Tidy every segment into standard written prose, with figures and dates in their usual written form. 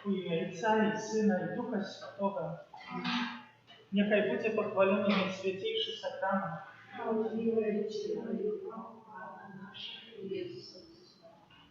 У ім'я Отця і Сина і Духа Святого. Нехай буде похвалений найсвятейший сакрамент.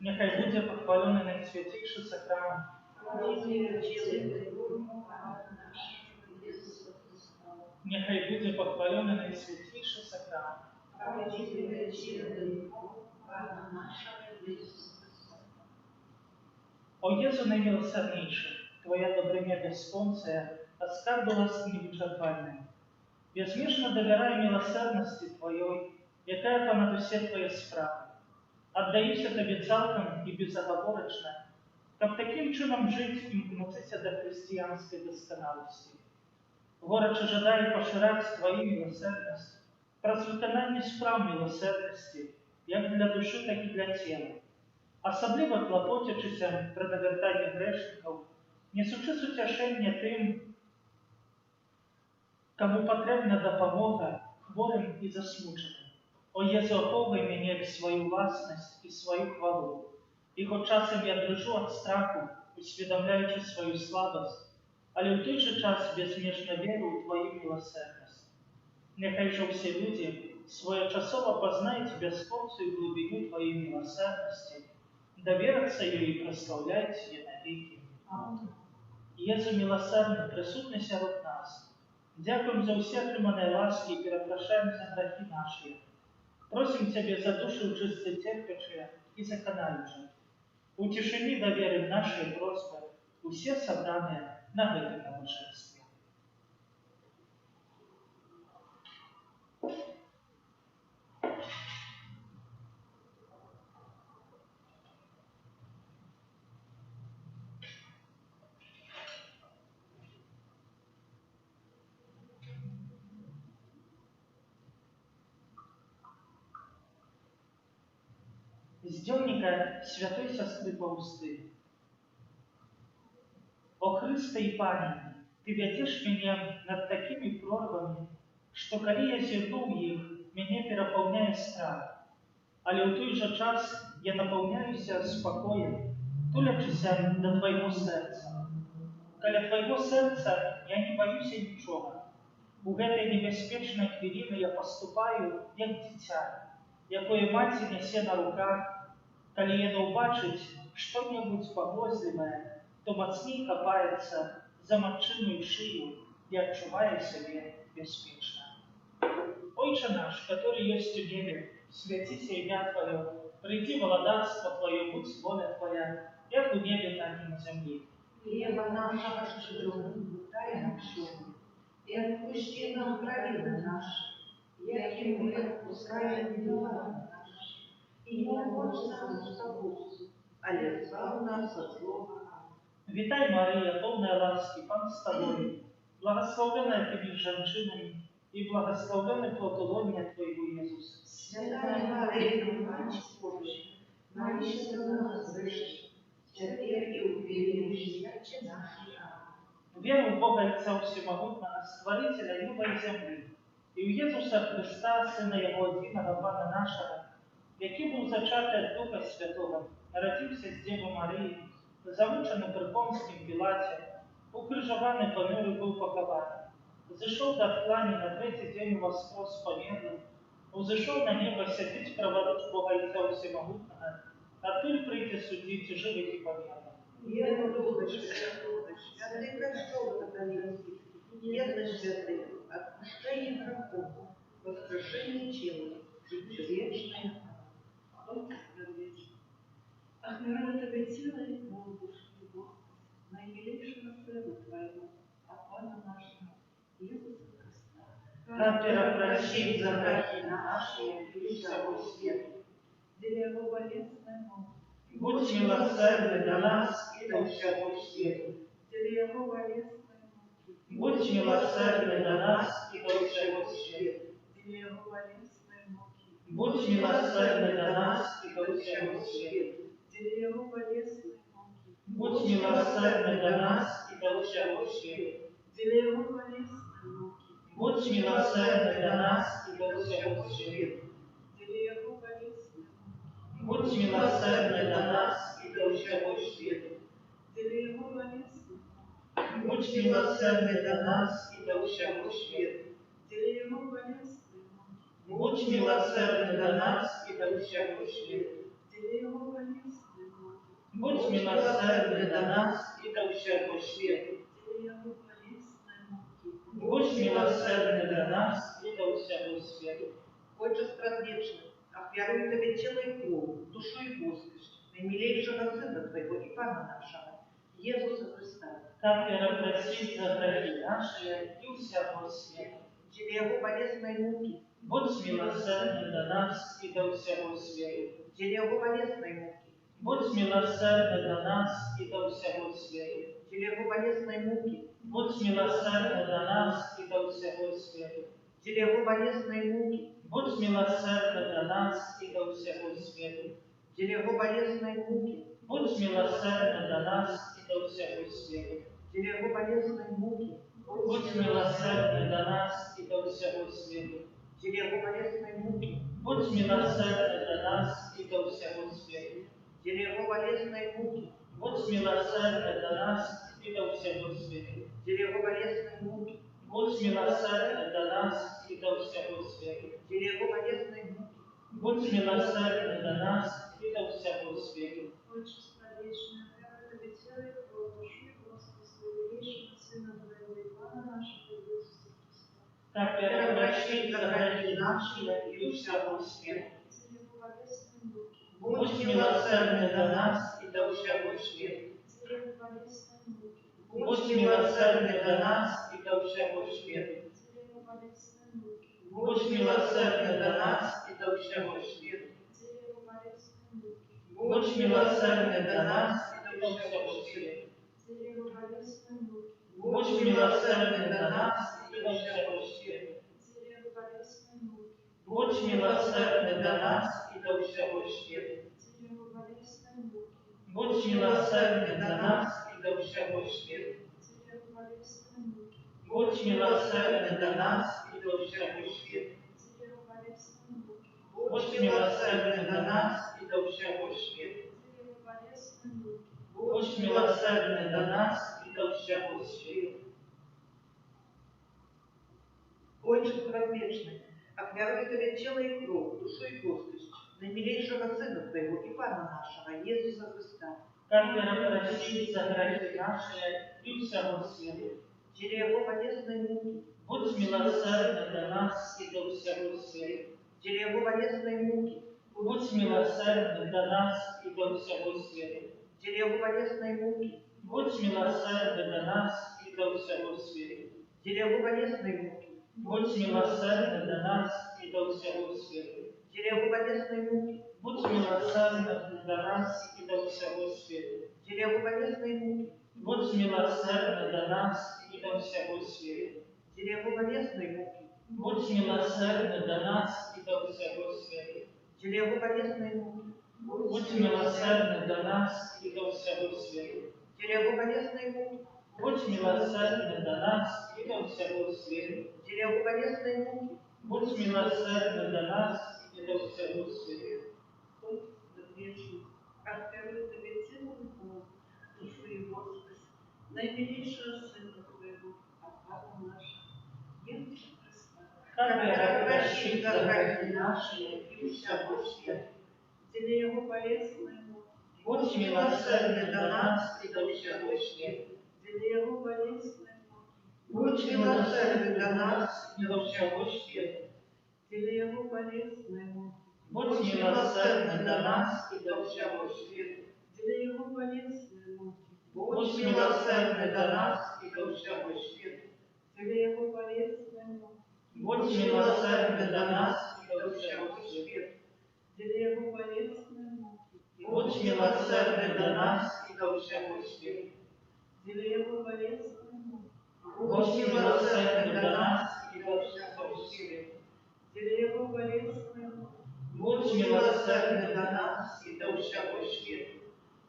Нехай буде похвалений найсвятейший сакрамент. Нехай буде похвалений найсвятейший сакрамент. О Єзу наимилосерднейший, Твоя добриня бесконция, от скарби ласки невычерпальной. Безмежно доверяю милосердности Твоей, якая понад все Твои справы. Отдаюся Тебе цалком и безоговорочно, как таким чином жить и мкнутися до христианской досконалости. Горячо жадаю поширать Твою милосердность, про виконання справ милосердности, як для души, так і для тіла. Особливо клопотячися про навертання грешників, несучи сутішення тим, кому потрібна допомога хворим і засмученим. О Єзу, оховуй мене в свою власність і свою хвалу. І хоч часом я дрожу від страху, усвідомляючи свою слабость, але в той же час безмежно вірю у Твою милосердність. Нехай же всі люди своєчасово познають безконцю і глибину Твоєї милосердності, доверятся ее и прославляют ее навеки. Єзу милосердний, присутний серед нас. Дякуємо за все отримані ласки и перепрошаем за грехи наши. Просим Тебе за души чисто терпящие и заканающие. Утешени доверим наши просьбы, все собранные на этом новошествии. З дневника святой сестры Паусты. О Христе и Пане, Ты ведешь меня над такими прорвами, что коли я зерну в них, меня переполняет страх. Але в той же час я наполняюся спокоем, тулячися до Твоего сердца. Коли Твоего сердца я не боюсь ничего. У этой небезпечной хвилины я поступаю, як дитя, якое маці несе на руках. Коли яно убачить что-нибудь погрозливое, то мацней хапается за матчину шию и отчувая себе беспечно. Отче наш, который есть в небе, святится имя Твое, приди владарство Твое, будь воля Твоя, як у небе, так и на земле. Хлеба нашего щедрого, дай нам сегодня, и отпусти нам провины наши, яким мы отпускаем виноватым нашим, и не вводь нас в заблуду, але избавь нас от злого. Витай, Мария, полная ласки, Пан с Тобой, благословенная Ты между женщинами, и благословенный плод лона Твоего, Иисус. Святая Мария, Мать Божия, молись за нас грешных, теперь и в время смерти нашей. Веру в Бога Отца Всемогутного, Створителя неба и земли, и в Иисуса Христа, Сына Его единого, Пана нашего, який був зачатий від Духа Святого, народився з Діви Марії, замучений при Понтськім Пілаті, укрижований, понурий був похований, зійшов до отклані, на третій день воскрес померлих, узійшов на небо, сидить праворуч Бога Отця Всемогутного, оттуль прийти судити живих і померлих. Веру Духа Святого, святый престол Католический, верность святых, отпущение грехов, воскрешение тела, жить вечное. Ах, народа Тебе тіла і кров, душу і Бога, наймилейшего Сына Твоего, а Пана нашего, Иисуса Христа. Который прощит за грехи наши и всего света. Для Его болезной муки, Будь милосердный до нас и до всего света. для Его болезной муки, Будь милосердный до нас и до всего света. для Его болезной муки, Будь милосердный до нас и до всего света. для Его болезной муки, Будь милосердный до нас и до всего света. для Его болезной муки, Будь милосердный до нас и до всего света. для Его болезной муки, Будь милосердный до нас и до всего света. для Его болезной милосердный до нас и до всего света. Для Его болезни, Будь милосердный до нас и до всего света. для Его болезни, Будь милосердный до нас и до всего света. для Его болезни, Будь милосердный до нас и до всего света. Отче предвечный, офиарую Тебе тело и кровь, душу и воскрес, наимилейшего Сына Твоего и Пана нашего, Иисуса Христа, Как простить за грехи наши и всего света. через Его болезные муки, Будь милосердный до нас и до всего света. через Его болезные муки, Будь милосердный до нас и до всего света. через Его болезные муки, Будь милосердный до нас и до всего света. через Его болезные муки, Будь милосердный до нас и до всего света. через Его болезные муки, Будь милосердный до нас и до всего света. через Его болезные муки, Будь милосердный до нас и до всего света. через Его болезные муки, Будь милосердный до нас и до всего света. через Его болезные муки, Будь милосердный до нас и до всего света. через Его болезные муки, Будь милосердный до нас и до всего света. через Его болезные муки, Будь милосердный до нас и до всего света. Отчество вечное, верую Тебе тело и кровь, душу и воскрес, наимилейшего Сына Твоего и Пана нашего Иисуса Христа. Как простить за грехи наши и всего света. Для Его болезни, будь милосердный до нас и до всего света. для Его болезни, Будь милосердный до нас и до всего света. для Его болезни, Будь милосердный до нас и до всего света. для Его болезни, Будь милосердный до нас и до всего света. для Его болезни, Будь милосердный до нас и до всего света. для Его болезни, Будь милосердный до нас и до всего света. для Его болезни, Будь милосердный до нас и до всего света. для Его болезни, Будь милосердный до нас и до всего света. для Его болезни, Будь милосердный до нас и до всего света. для Его болезни, Будь милосердный до нас и до всего света. Отче предвечный, офиарую Тебе тело и кровь, душу и воскрес, наимилейшего Сына Твоего и Пана нашего, Иисуса Христа, Как простить за грехи наши и всего света. через Его болезные муки, Будь милосердный до нас и до всего света. через Его болезные муки, Будь милосердный до нас и до всего света. через Его болезные муки, Будь милосердный до нас и до всего света. через Его болезные муки, Будь милосердный до нас и до всего света. через Его болезные муки, Будь милосердный до нас и до всего света. через Его болезные муки, Будь милосердный до нас и до всего света. через Его болезные муки, Будь милосердный до нас и до всего света. через Его болезные муки, Будь милосердный до нас и до всего света. через Его болезные муки, Будь милосердный до нас и до всего света. через Его болезные муки, Будь милосердный до нас и до всего света. Вечный, офиарую Тебе тело и кровь, душу и воскрес, наимилейшего Сына Твоего, Отца нашего, Иисуса Христа. Как простить за грехи наши и всего света. Для Его болезни, Будь милосердный до нас и до всего света. для Его болезни, будь милосердный до нас И до всего света. для Его болезни, Будь милосердный до нас и до всего света. для Его болезни, Будь милосердный до нас и до всего света. для Его болезни, Будь милосердный до нас и до всего света. для Его болезни, Будь милосердный до нас и до всего света. для Его болезни, Будь милосердный до нас и до всего света. для Его болезни, Будь милосердный до нас и до всего света.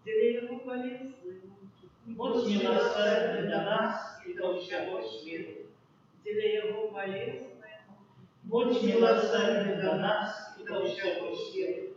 для Его болезни, Будь милосердный до нас и до всего света. для Его болезни, Будь милосердный до нас и до всего света.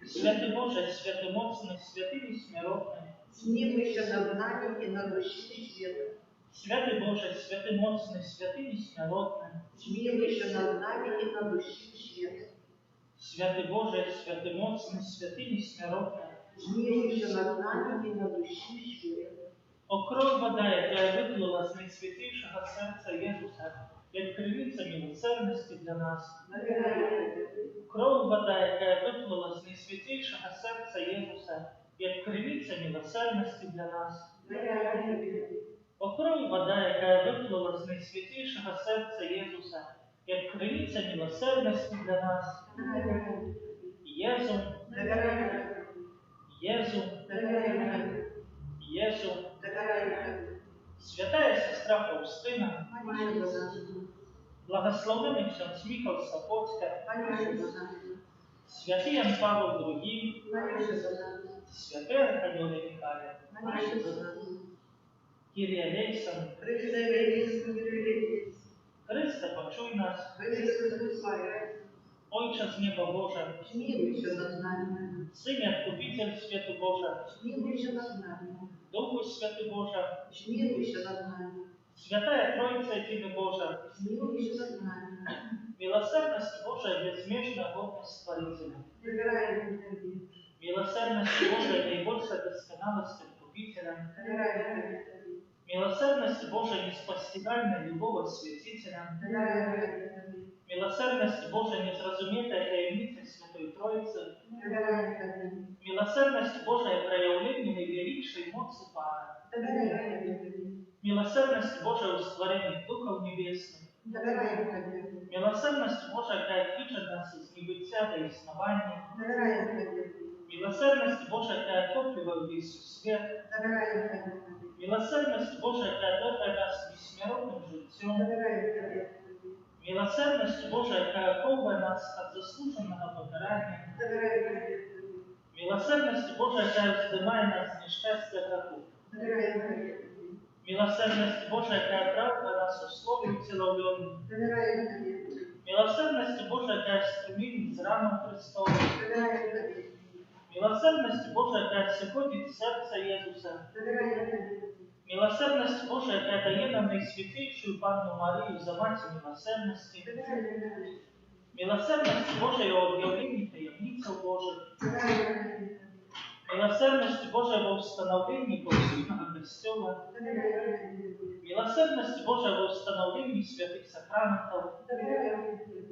Святый Боже, святомоцный, святый бессмертный, Смилуйся над нами и над душами света. Святий Боже, святий моцний, святий несмиротний, Змилуйся над нами и над усім світом. святий Боже, святий моцний, святий несмиротний, Змилуйся над нами и над усім світом. о кров вода, яка виплила з найсвятішого серця Єсуса, як кривиця милосердності для нас. Кров вода, яка виплила з найсвятішого серця Єсуса, як кривиця милосердності для нас. О кров вода, яка виплила з найсвятішого серця Єсуса, як кривиця милосердності для нас. Єсу, Єсу, Єсу, святая сестра Фаустина, благословенный ксьондз Михал Сапоцька, святий Ян Павел II, святий Архангел Михайло, Кирія Лейсон, Христе, почуй нас, Ойче з неба Божа, Змилуйся над нами. Сине Откупитель Святий Божа, Змилуйся над нами. Духу Святий Божа, Змилуйся над нами. Святая Троїця Тіни Божа, Змилуйся над нами. милосердность Божия безмежна годность Творителя, Доверяем Тебе. милосердность Божия наибольшая досконалость Откупителя, Доверяем Тебе. милосердность Божия неспостигальная любого Святителя, Доверяем Тебе. милосердность Божия незразумітая таємниця Святої Троїці, Доверяем Тебе. милосердность Божия проявлення найвеликшей моці Пана, Доверяем Тебе. милосердность Божия у створенні Духов Небесних, Доверяем Тебе. милосердность Божия, яка кличе нас із небиття до існування, Доверяем Тебе. милосердность Божия, яка охоплює весь світ, Доверяем Тебе. милосердность Божия, яка добре нас несмиренним життям, Доверяем Тебе. милосердность Божия, яка охоплює нас від заслуженого покарання, Доверяем Тебе. милосердность Божия, яка здимає нас з нещастя греху, Доверяем Тебе. милосердность Божия, яка оправдує нас у слові уціловленні, Доверяем Тебе. милосердность Божия, яка стремить з раном Христовим, Доверяем Тебе. милосердность Божия, яка сходить з серця Єсуса, Доверяем Тебе. милосердность Божия, яка дає нам найсвятейшую Панну Марію за мать милосердності, Доверяем Тебе. милосердность Божия у об'явленні таємниць Божих, Доверяем Тебе. милосердность Божия во установленні повсюдного костюма, Доверяем Тебе. милосердность Божия во установленні святих сакраментів, Доверяем Тебе.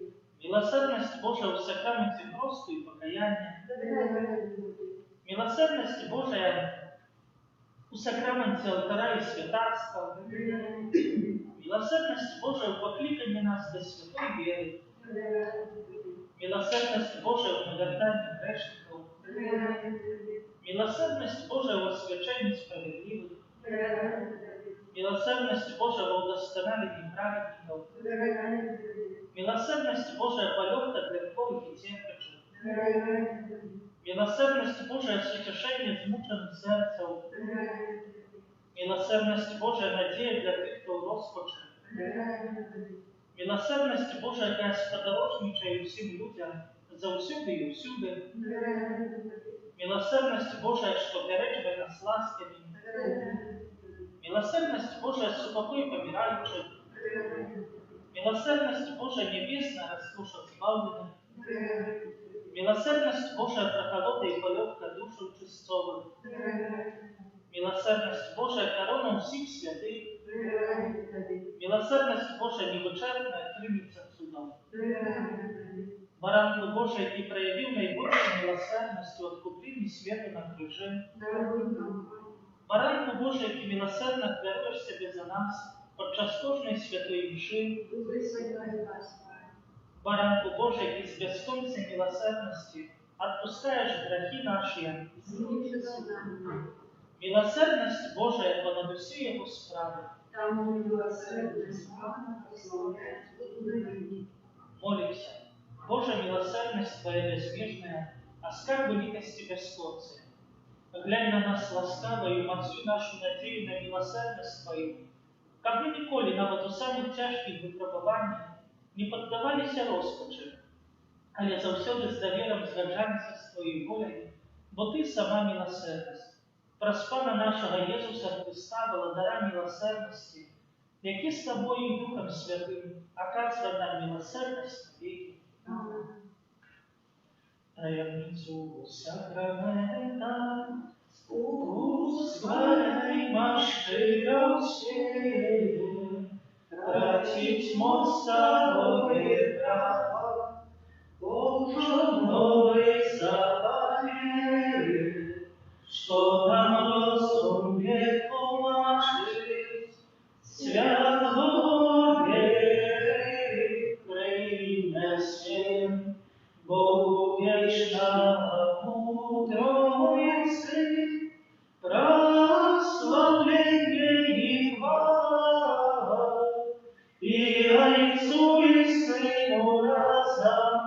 милосердность Божия у сакраменті просту і покаяння, Доверяем Тебе. милосердность Божия у сакраменті алтара і святарства, Доверяем Тебе. милосердность Божия у покликанні нас до святої віри, Доверяем Тебе. милосердность Божия у наверданні грешників, Доверяем Тебе. милосердность Божия в освяченні справедливих, Доверяем Тебе. милосердность Божия в удосконаленні праведників, Доверяем Тебе. милосердность Божия полегка для хворих і терпячих, Доверяем Тебе. милосердность Божия с утешением змучених серців, Доверяем Тебе. милосердность Божия надія для тих, хто в розпачі, Доверяем Тебе. милосердность Божия, яка сподорожничає всім людям, завсюди і всюди, Доверяем Тебе. милосердность Божия, що перечує нас ласками, Доверяем Тебе. милосердность Божия с упокой помирающих, Доверяем Тебе. милосердность Божия небесная расслушать избавленных, Доверяем Тебе. милосердность Божия прохолода и полегка душу чистовых, Доверяем Тебе. милосердность Божия корона всіх святых, Доверяем Тебе. милосердность Божия невичерпная криниця судом. Доверяем Тебе. Баранку Божий, який проявив найбільшу милосердність у відкупленні світу на крижі, Даруй нам. Баранку Божий, який милосердно даруєш себе за нас, подчас кожної святої мши, Висвятай нас. Баранку Божий, який з безконцем милосердності отпускаєш грехи наші, Змилуйся над нами. милосердность Божия понад усі його справи. Там милосердность Бога прославляет Буду на небе. Молимся. Божия милосердность Твоя безмежная, а скарб великости бесконцей. Глянь на нас ласкаво и умацуй нашу надею на милосердность Твою. Как бы ніколи навіть у самих тяжких випробуваннях не піддавалися розпачі, але завсёды з довіром згаджалися з Твоєю волею, бо Ти сама милосердность. Проспана нашого Єсуса Христа, володаря милосердності, які с Тобою и Духом Святым оказывай нам милосердность навеки. Таємницю сакрамента узваляй щиро всі, тратить моста обіра, Божо новий забаві, що нам розумє тлумачить, святого віри принесем, Богу вечному Троицы, прославление и хвала, и Отцу и Сыну разом,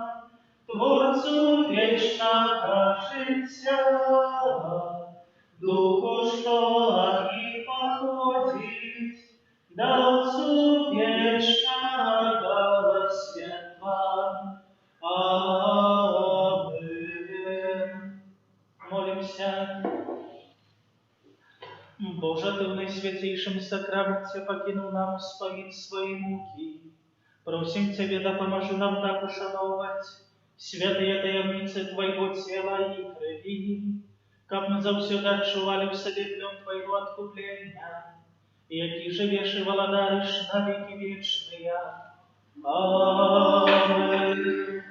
Творцу вечного життя, Духу, что от них походит, да Отцу вечного светла. Амин. Молимся. Боже, Ты в наисвятейшем сакраменте покинул нам исповедь своей муки. Просим Тебя, да поможи нам так ушановать святые таємниці Твоего тела и крови, как мы завсегда отчували в себе плен Твоего откупления, и які живешь и владаешь на веки вечные. Амин.